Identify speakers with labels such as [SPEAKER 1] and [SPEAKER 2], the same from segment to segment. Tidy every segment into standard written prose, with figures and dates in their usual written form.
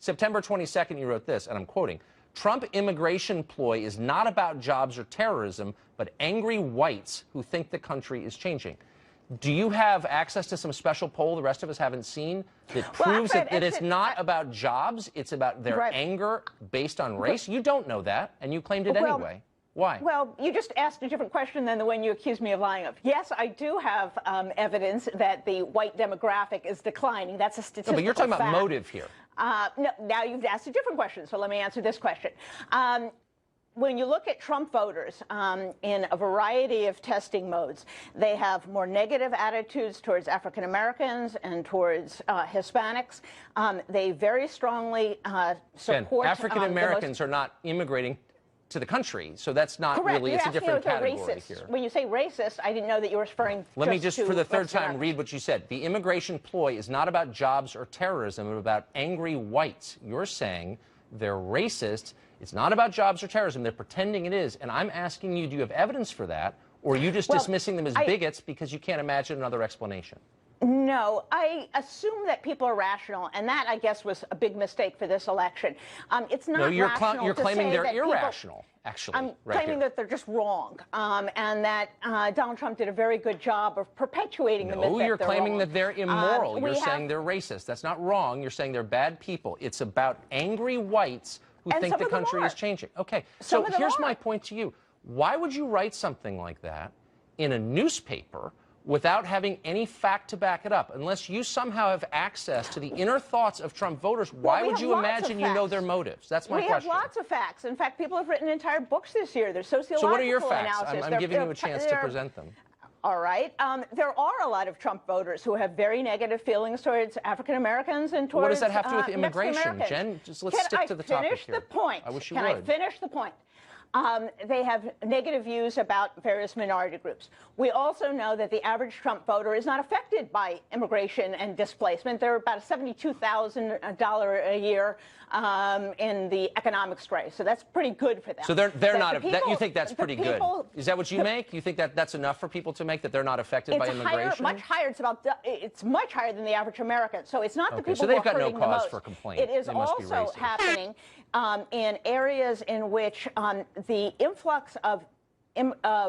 [SPEAKER 1] September 22nd, you wrote this, and I'm quoting, Trump immigration ploy is not about jobs or terrorism, but angry whites who think the country is changing. Do you have access to some special poll the rest of us haven't seen that proves that it's not about jobs, it's about their anger based on race? You don't know that, and you claimed it anyway. Why?
[SPEAKER 2] Well, you just asked a different question than the one you accused me of lying of. Yes, I do have evidence that the white demographic is declining. That's a statistical fact.
[SPEAKER 1] No, but you're talking about motive here.
[SPEAKER 2] No, now you've asked a different question, so let me answer this question. When you look at Trump voters in a variety of testing modes, they have more negative attitudes towards African Americans and towards Hispanics. They very strongly support
[SPEAKER 1] African Americans are not immigrating to the country, so that's not really, it's a different category here.
[SPEAKER 2] When you say racist, I didn't know that you were referring
[SPEAKER 1] Let me just, for the third time, read what you said. The immigration ploy is not about jobs or terrorism, but about angry whites. You're saying they're racist. It's not about jobs or terrorism. They're pretending it is. And I'm asking you, do you have evidence for that? Or are you just dismissing them as bigots because you can't imagine another explanation?
[SPEAKER 2] No, I assume that people are rational, and that, I guess, was a big mistake for this election. It's not rational.
[SPEAKER 1] You're claiming they're irrational, actually.
[SPEAKER 2] I'm claiming that they're just wrong, and that Donald Trump did a very good job of perpetuating the myth that they're wrong.
[SPEAKER 1] No, you're claiming that they're immoral. You're saying they're racist. That's not wrong. You're saying they're bad people. It's about angry whites who think the country is changing. Okay, so here's my point to you. Why would you write something like that in a newspaper without having any fact to back it up? Unless you somehow have access to the inner thoughts of Trump voters, why would you imagine you know their motives? That's my question.
[SPEAKER 2] We have lots of facts. In fact, people have written entire books this year. There's sociological
[SPEAKER 1] So what are your facts?
[SPEAKER 2] analysis.
[SPEAKER 1] I'm giving you a chance to present them.
[SPEAKER 2] All right. There are a lot of Trump voters who have very negative feelings towards African Americans and towards
[SPEAKER 1] What does that have to do with immigration? Jen, just let's stick to the topic here.
[SPEAKER 2] Can I finish the point?
[SPEAKER 1] I wish you would.
[SPEAKER 2] Can I finish the point? They have negative views about various minority groups. We also know that the average Trump voter is not affected by immigration and displacement. They're about $72,000 a year in the economics race, so that's pretty good for them.
[SPEAKER 1] So they're not. You think that's pretty good? Is that what you make? You think that that's enough for people to make that they're not affected by immigration?
[SPEAKER 2] Much higher. It's much higher than the average American. So it's not the people
[SPEAKER 1] so
[SPEAKER 2] who
[SPEAKER 1] they've
[SPEAKER 2] are
[SPEAKER 1] got no
[SPEAKER 2] hurting the
[SPEAKER 1] cause
[SPEAKER 2] most.
[SPEAKER 1] for complaint.
[SPEAKER 2] It is also happening in areas in which the influx of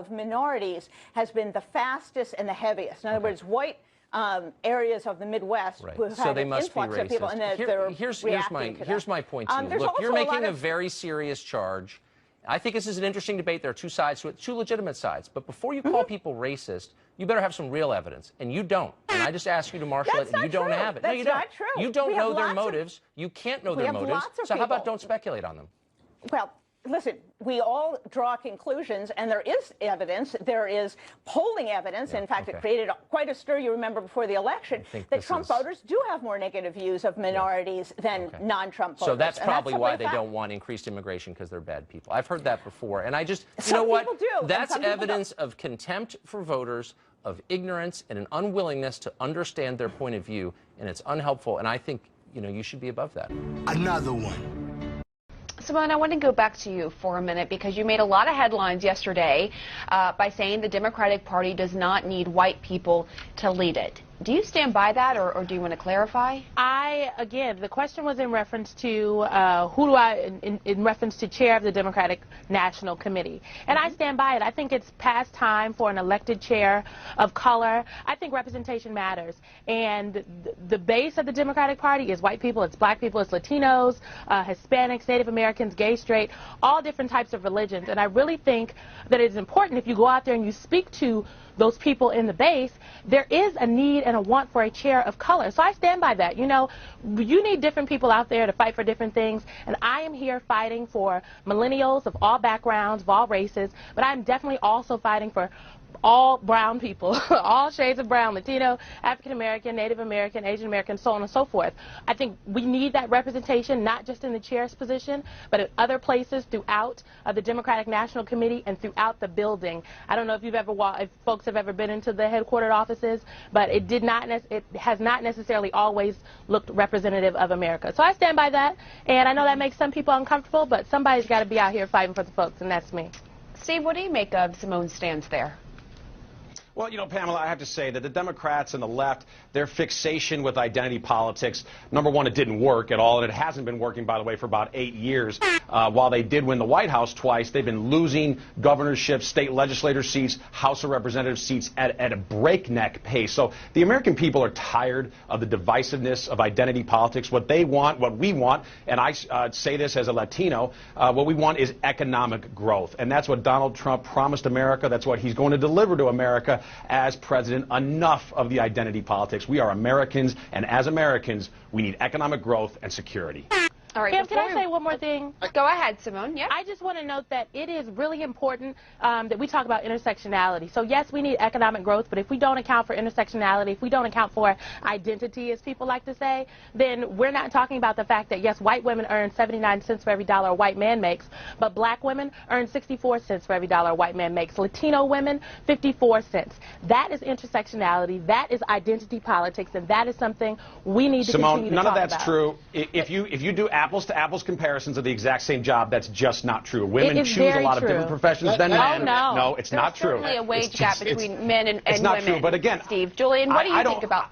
[SPEAKER 2] minorities has been the fastest and the heaviest. In other words, white areas of the Midwest who have had an influx of people, and
[SPEAKER 1] here's my point to you. Look, you're making a very serious charge. I think this is an interesting debate. There are two sides to it, two legitimate sides. But before you call people racist, you better have some real evidence, and you don't. And I just ask you to marshal it, and you don't have it. No, you don't.
[SPEAKER 2] That's not true.
[SPEAKER 1] You don't know their motives. You can't know their motives. So how about don't speculate on them?
[SPEAKER 2] Well, listen, we all draw conclusions, and there is evidence. There is polling evidence. In fact, it created quite a stir, you remember, before the election, that Trump voters do have more negative views of minorities than non-Trump voters.
[SPEAKER 1] So that's probably why they don't want increased immigration, because they're bad people. I've heard that before. And I just, you know what? That's evidence of contempt for voters, of ignorance, and an unwillingness to understand their point of view. And it's unhelpful. And I think, you should be above that.
[SPEAKER 3] Another one.
[SPEAKER 4] Simone, I want to go back to you for a minute because you made a lot of headlines yesterday by saying the Democratic Party does not need white people to lead it. Do you stand by that, or do you want to clarify?
[SPEAKER 5] Again, the question was in reference to in reference to chair of the Democratic National Committee. And I stand by it. I think it's past time for an elected chair of color. I think representation matters. And the base of the Democratic Party is white people, it's black people, it's Latinos, Hispanics, Native Americans, gay, straight, all different types of religions. And I really think that it's important if you go out there and you speak to those people in the base, there is a need and a want for a chair of color. So I stand by that. You need different people out there to fight for different things, and I am here fighting for millennials of all backgrounds, of all races, but I'm definitely also fighting for all brown people, all shades of brown, Latino, African American, Native American, Asian American, so on and so forth. I think we need that representation, not just in the chair's position, but at other places throughout the Democratic National Committee and throughout the building. I don't know if if folks have ever been into the headquartered offices, but it has not necessarily always looked representative of America. So I stand by that, and I know that makes some people uncomfortable, but somebody's got to be out here fighting for the folks, and that's me.
[SPEAKER 4] Steve, what do you make of Simone's stance there?
[SPEAKER 3] Well, you know, Pamela, I have to say that the Democrats and the left, their fixation with identity politics, number one, it didn't work at all, and it hasn't been working, by the way, for about 8 years. While they did win the White House twice, they've been losing governorships, state legislator seats, House of Representatives seats at a breakneck pace. So the American people are tired of the divisiveness of identity politics. What they want, what we want, and I say this as a Latino, what we want is economic growth. And that's what Donald Trump promised America. That's what he's going to deliver to America as president. Enough of the identity politics. We are Americans, and as Americans, we need economic growth and security.
[SPEAKER 4] All right,
[SPEAKER 5] Pam, can I say one more thing?
[SPEAKER 4] Go ahead, Simone. Yeah.
[SPEAKER 5] I just want to note that it is really important that we talk about intersectionality. So, yes, we need economic growth, but if we don't account for intersectionality, if we don't account for identity, as people like to say, then we're not talking about the fact that, yes, white women earn 79 cents for every dollar a white man makes, but black women earn 64 cents for every dollar a white man makes. Latino women, 54 cents. That is intersectionality. That is identity politics, and that is something we need to continue to talk about.
[SPEAKER 3] Simone, none of that's true. If you do apples-to-apples comparisons of the exact same job, that's just not true. Women choose a lot of different professions than men.
[SPEAKER 5] No,
[SPEAKER 3] it's not true.
[SPEAKER 4] There's certainly a wage gap between men and
[SPEAKER 3] it's not
[SPEAKER 4] women.
[SPEAKER 3] True, but again,
[SPEAKER 4] Steve, Julian, what do you think about?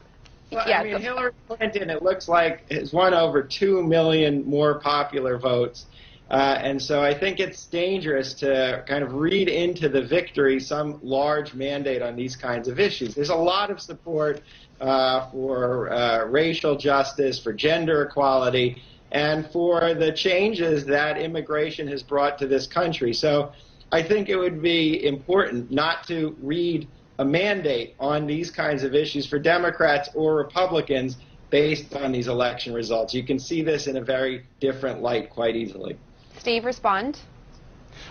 [SPEAKER 6] Well, I mean, Hillary Clinton, it looks like, has won over 2 million more popular votes. And so I think it's dangerous to kind of read into the victory some large mandate on these kinds of issues. There's a lot of support for racial justice, for gender equality, and for the changes that immigration has brought to this country. So I think it would be important not to read a mandate on these kinds of issues for Democrats or Republicans based on these election results. You can see this in a very different light quite easily.
[SPEAKER 4] Steve, respond.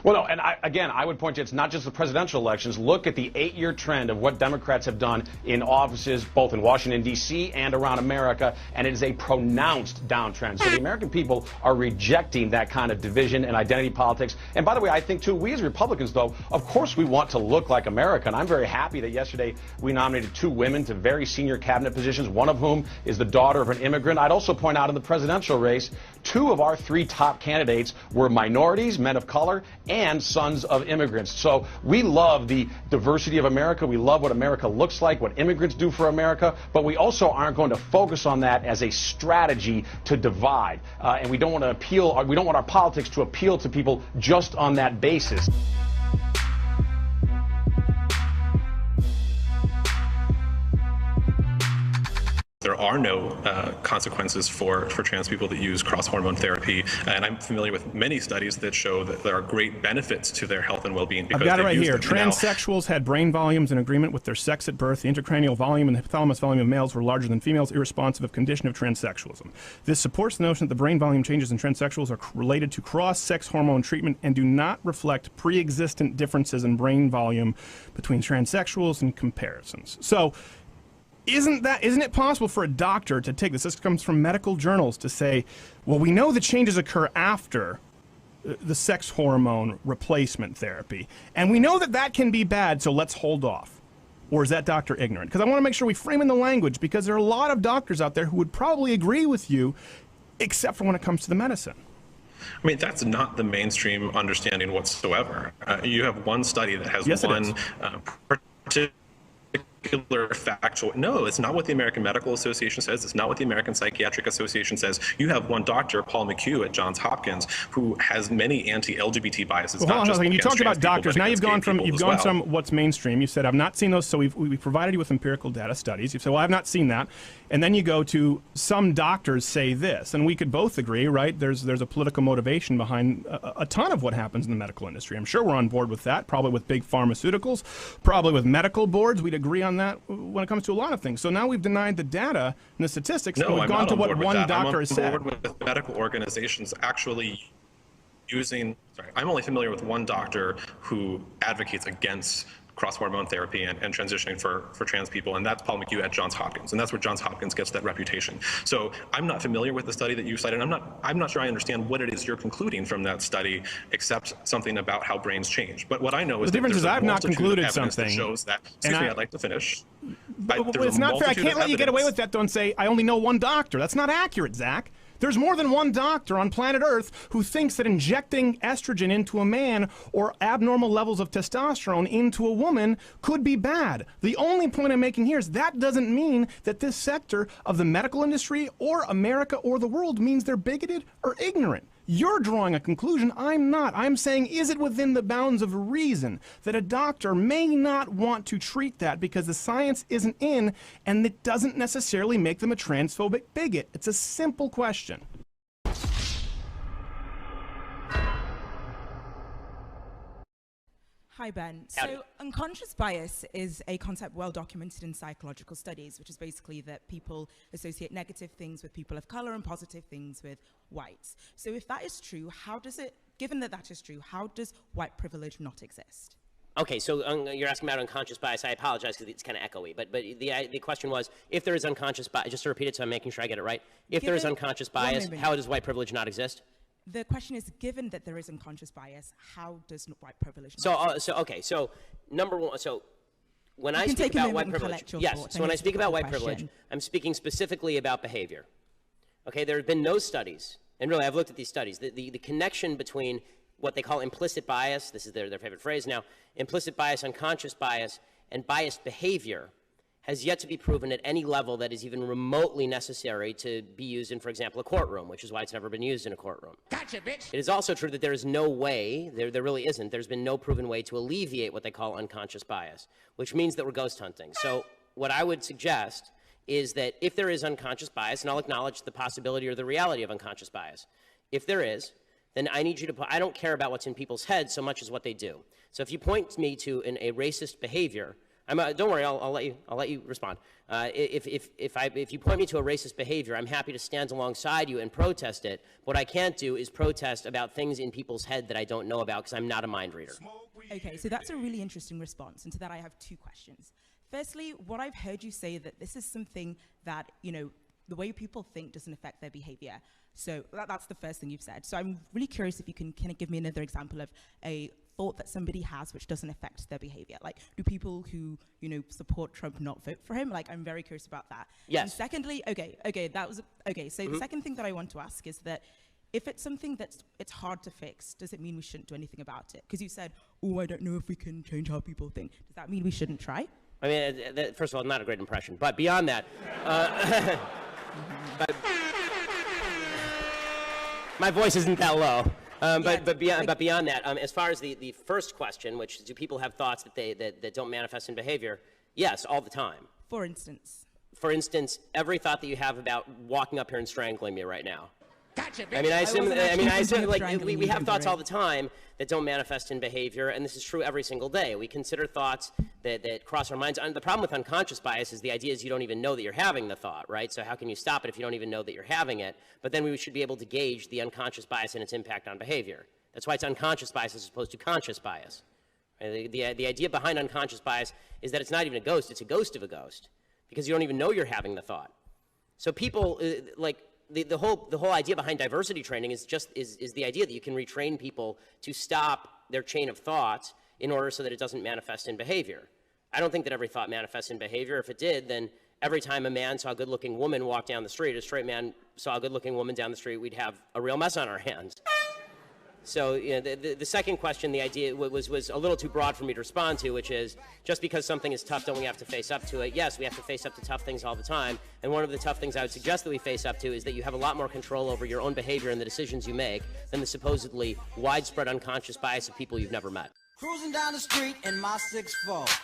[SPEAKER 3] Well, no, and I would point to it's not just the presidential elections. Look at the 8-year trend of what Democrats have done in offices, both in Washington, D.C. and around America, and it is a pronounced downtrend. So the American people are rejecting that kind of division and identity politics. And by the way, I think, too, we as Republicans, though, of course we want to look like America. And I'm very happy that yesterday we nominated 2 women to very senior cabinet positions, one of whom is the daughter of an immigrant. I'd also point out in the presidential race, 2 of our 3 top candidates were minorities, men of color, and sons of immigrants. So we love the diversity of America. We love what America looks like, what immigrants do for America, but we also aren't going to focus on that as a strategy to divide. And we don't want to we don't want our politics to appeal to people just on that basis.
[SPEAKER 7] There are no consequences for trans people that use cross-hormone therapy, and I'm familiar with many studies that show that there are great benefits to their health and well-being.
[SPEAKER 8] I've got it right here. Transsexuals had brain volumes in agreement with their sex at birth. The intracranial volume and the hypothalamus volume of males were larger than females, irresponsive of condition of transsexualism. This supports the notion that the brain volume changes in transsexuals are related to cross-sex hormone treatment and do not reflect pre-existent differences in brain volume between transsexuals and comparisons. So, isn't it possible for a doctor to take this comes from medical journals, to say, well, we know the changes occur after the sex hormone replacement therapy, and we know that that can be bad, so let's hold off? Or is that doctor ignorant? Because I want to make sure we frame in the language, because there are a lot of doctors out there who would probably agree with you, except for when it comes to the medicine.
[SPEAKER 7] I mean, that's not the mainstream understanding whatsoever. You have one study that has one particular factual. No, it's not what the American Medical Association says. It's not what the American Psychiatric Association says. You have one doctor, Paul McHugh at Johns Hopkins, who has many anti-LGBT biases.
[SPEAKER 8] Well, hold on, you talked about doctors. Now you've gone from what's mainstream. You said I've not seen those, so we've provided you with empirical data studies. You said, well, I've not seen that, and then you go to some doctors say this, and we could both agree, right? There's a political motivation behind a ton of what happens in the medical industry. I'm sure we're on board with that. Probably with big pharmaceuticals, probably with medical boards. We'd agree on that when it comes to a lot of things. So now we've denied the data and the statistics, and we've gone to what one doctor has said.
[SPEAKER 7] I'm on board with medical organizations actually using, I'm only familiar with one doctor who advocates against cross-hormone therapy and transitioning for trans people, and that's Paul McHugh at Johns Hopkins, and that's where Johns Hopkins gets that reputation. So I'm not familiar with the study that you cited. I'm not sure I understand what it is you're concluding from that study, except something about how brains change. But what I know is
[SPEAKER 8] the difference is I've not concluded something.
[SPEAKER 7] That shows that. Excuse me, I'd like to finish.
[SPEAKER 8] It's not fair. I can't let you get away with that, though, and say I only know one doctor. That's not accurate, Zach. There's more than one doctor on planet Earth who thinks that injecting estrogen into a man or abnormal levels of testosterone into a woman could be bad. The only point I'm making here is that doesn't mean that this sector of the medical industry or America or the world means they're bigoted or ignorant. You're drawing a conclusion, I'm not. I'm saying, is it within the bounds of reason that a doctor may not want to treat that because the science isn't in, and it doesn't necessarily make them a transphobic bigot? It's a simple question.
[SPEAKER 9] Hi, Ben. So unconscious bias is a concept well documented in psychological studies, which is basically that people associate negative things with people of color and positive things with whites. So if that is true, how does it, given that that is true, how does white privilege not exist?
[SPEAKER 10] Okay, so you're asking about unconscious bias. I apologize because it's kind of echoey, but the question was, if there is unconscious bias, just to repeat it so I'm making sure I get it right, if there is unconscious bias, how does white privilege not exist?
[SPEAKER 9] The question is, given that there is unconscious bias, how does white privilege not exist?
[SPEAKER 10] So number one, so when I speak about white privilege, yes, so when I speak about white privilege, I'm speaking specifically about behavior. Okay, there have been no studies, and really I've looked at these studies, the connection between what they call implicit bias, this is their favorite phrase now, implicit bias, unconscious bias, and biased behavior has yet to be proven at any level that is even remotely necessary to be used in, for example, a courtroom, which is why it's never been used in a courtroom. Gotcha, bitch! It is also true that there is no way, there really isn't, there's been no proven way to alleviate what they call unconscious bias, which means that we're ghost hunting. So what I would suggest is that if there is unconscious bias, and I'll acknowledge the possibility or the reality of unconscious bias, if there is, then I need you to put, I don't care about what's in people's heads so much as what they do. So if you point me to a racist behavior, don't worry, I'll let you respond. If you point me to a racist behavior, I'm happy to stand alongside you and protest it. What I can't do is protest about things in people's head that I don't know about because I'm not a mind reader.
[SPEAKER 9] Okay, so that's a really interesting response, and to that I have two questions. Firstly, what I've heard you say that this is something that, you know, the way people think doesn't affect their behavior. So that's the first thing you've said. So I'm really curious if you can kind of give me another example of a thought that somebody has which doesn't affect their behavior. Like, do people who, you know, support Trump not vote for him? Like, I'm very curious about that.
[SPEAKER 10] Yes.
[SPEAKER 9] And secondly, so the second thing that I want to ask is that if it's something that's hard to fix, does it mean we shouldn't do anything about it? Because you said, oh, I don't know if we can change how people think. Does that mean we shouldn't try?
[SPEAKER 10] I mean, first of all, not a great impression. But beyond that, my voice isn't that low. But beyond that, as far as the first question, which is, do people have thoughts that don't manifest in behavior? Yes, all the time.
[SPEAKER 9] For instance?
[SPEAKER 10] For instance, every thought that you have about walking up here and strangling me right now. Gotcha, bitch. I assume like we have thoughts all the time that don't manifest in behavior, and this is true every single day. We consider thoughts that cross our minds. And the problem with unconscious bias is the idea is you don't even know that you're having the thought, right? So how can you stop it if you don't even know that you're having it? But then we should be able to gauge the unconscious bias and its impact on behavior. That's why it's unconscious bias as opposed to conscious bias. Right? The idea behind unconscious bias is that it's not even a ghost, it's a ghost of a ghost, because you don't even know you're having the thought. So people, the whole idea behind diversity training is the idea that you can retrain people to stop their chain of thought in order so that it doesn't manifest in behavior. I don't think that every thought manifests in behavior. If it did, then every time a man saw a good-looking woman walk down the street, a straight man saw a good-looking woman down the street, we'd have a real mess on our hands. So you know, the second question, the idea was a little too broad for me to respond to, which is just because something is tough, don't we have to face up to it? Yes, we have to face up to tough things all the time. And one of the tough things I would suggest that we face up to is that you have a lot more control over your own behavior and the decisions you make than the supposedly widespread unconscious bias of people you've never met.
[SPEAKER 11] Cruising down the street in my 6'4".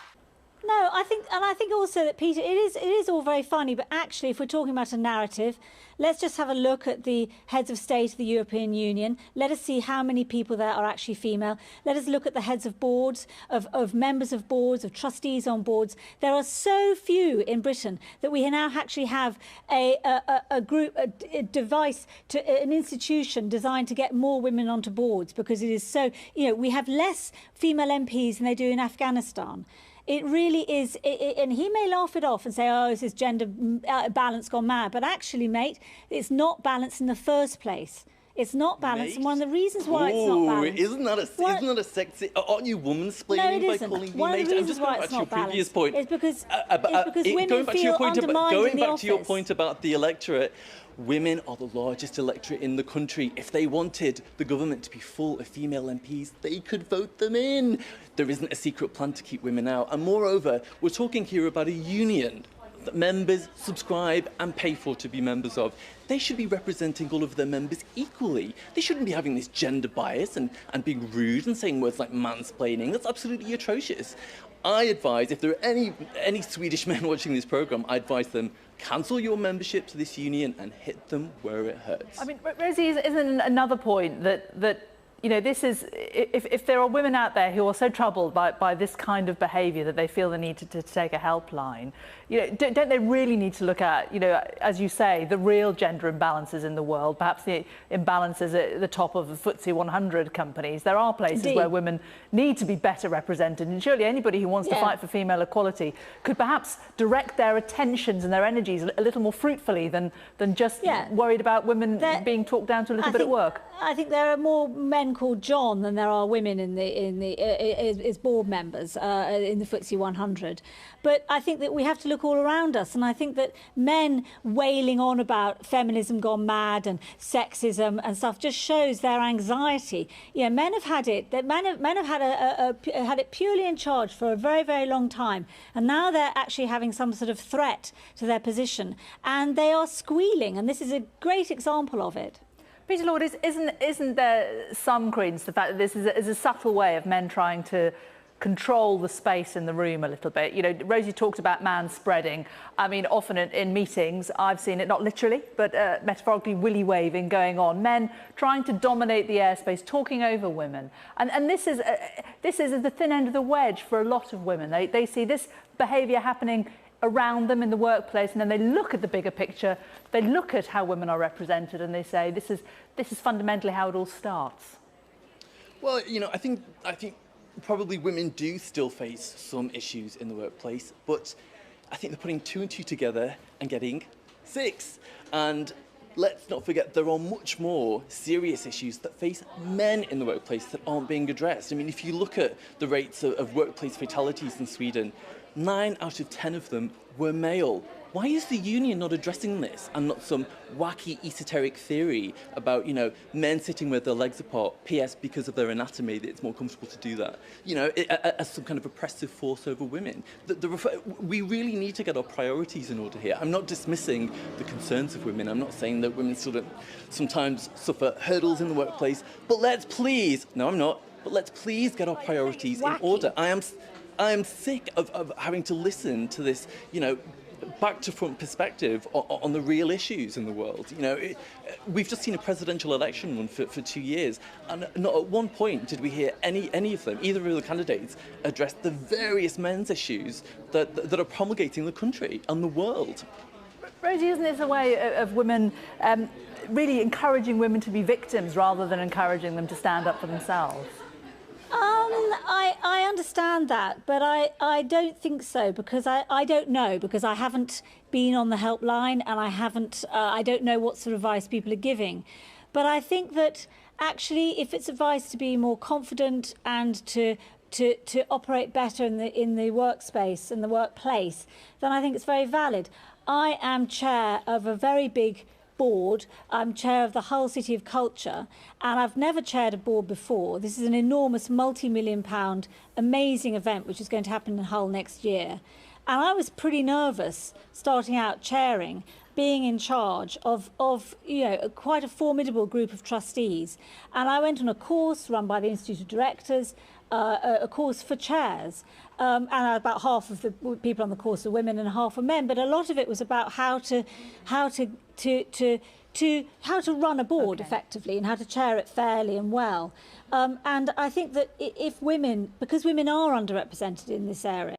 [SPEAKER 12] No, I think also that, Peter, it is all very funny, but actually, if we're talking about a narrative, let's just have a look at the heads of state of the European Union. Let us see how many people there are actually female. Let us look at the heads of boards, of members of boards, of trustees on boards. There are so few in Britain that we now actually have a group, a device, an institution designed to get more women onto boards, because it is so, you know, we have less female MPs than they do in Afghanistan. It really is, and he may laugh it off and say, oh, this is gender balance gone mad. But actually, mate, it's not balanced in the first place. It's not balanced, and one of the reasons why it's not balanced...
[SPEAKER 13] Isn't that a sexy... Aren't you woman-splaining by calling me mate? I'm just going back to your previous point.
[SPEAKER 12] It's because women feel undermined in the office. Going back to your
[SPEAKER 13] point about the electorate, women are the largest electorate in the country. If they wanted the government to be full of female MPs, they could vote them in. There isn't a secret plan to keep women out. And moreover, we're talking here about a union that members subscribe and pay for to be members of. They should be representing all of their members equally. They shouldn't be having this gender bias and being rude and saying words like mansplaining. That's absolutely atrocious. I advise, if there are any Swedish men watching this programme, I advise them, cancel your membership to this union and hit them where it hurts.
[SPEAKER 14] I mean, Rosie, isn't another point that you know, this is, if there are women out there who are so troubled by this kind of behaviour that they feel the need to take a helpline, you know, don't they really need to look at, you know, as you say, the real gender imbalances in the world, perhaps the imbalances at the top of the FTSE 100 companies? There are places where women need to be better represented, and surely anybody who wants to fight for female equality could perhaps direct their attentions and their energies a little more fruitfully than just worried about women being talked down to a little bit at work.
[SPEAKER 12] I think there are more men called John than there are women as board members in the FTSE 100. But I think that we have to look all around us, and I think that men wailing on about feminism gone mad and sexism and stuff just shows their anxiety. You know, men have had it. Men have had it purely in charge for a very, very long time, and now they're actually having some sort of threat to their position, and they are squealing, and this is a great example of it.
[SPEAKER 14] Peter Lord, isn't there some credence to the fact that this is a subtle way of men trying to control the space in the room a little bit? You know, Rosie talked about manspreading. I mean, often in meetings, I've seen it, not literally, but metaphorically, willy waving going on. Men trying to dominate the airspace, talking over women. And this is the thin end of the wedge for a lot of women. They see this behaviour happening around them in the workplace, and then they look at the bigger picture, they look at how women are represented, and they say, this is fundamentally how it all starts.
[SPEAKER 13] Well, you know, I think probably women do still face some issues in the workplace, but I think they're putting 2 and 2 together and getting 6. And let's not forget, there are much more serious issues that face men in the workplace that aren't being addressed. I mean, if you look at the rates of workplace fatalities in Sweden, 9 out of 10 of them were male. Why is the union not addressing this and not some wacky esoteric theory about, you know, men sitting with their legs apart, PS, because of their anatomy, that it's more comfortable to do that, you know, as some kind of oppressive force over women? We really need to get our priorities in order here. I'm not dismissing the concerns of women. I'm not saying that women sort of sometimes suffer hurdles in the workplace, but let's please, no, I'm not, but let's please get our priorities in order. I am sick of having to listen to this, you know, back to front perspective on the real issues in the world. You know, we've just seen a presidential election run for 2 years, and not at one point did we hear any of them, either of the candidates, address the various men's issues that are promulgating the country and the world.
[SPEAKER 14] Rosie, isn't this a way of women really encouraging women to be victims rather than encouraging them to stand up for themselves?
[SPEAKER 12] I understand that, but I don't think so, because I don't know, because I haven't been on the helpline, and I don't know what sort of advice people are giving. But I think that actually, if it's advice to be more confident and to operate better in the workspace and the workplace, then I think it's very valid. I am chair of a very big board. I'm chair of the Hull City of Culture, and I've never chaired a board before. This is an enormous multi-million-pound amazing event which is going to happen in Hull next year. And I was pretty nervous starting out chairing, being in charge of you know, quite a formidable group of trustees. And I went on a course run by the Institute of Directors, a course for chairs. And about half of the people on the course are women and half are men, but a lot of it was about how to run a board effectively and how to chair it fairly and well. And I think that if women, because women are underrepresented in this area,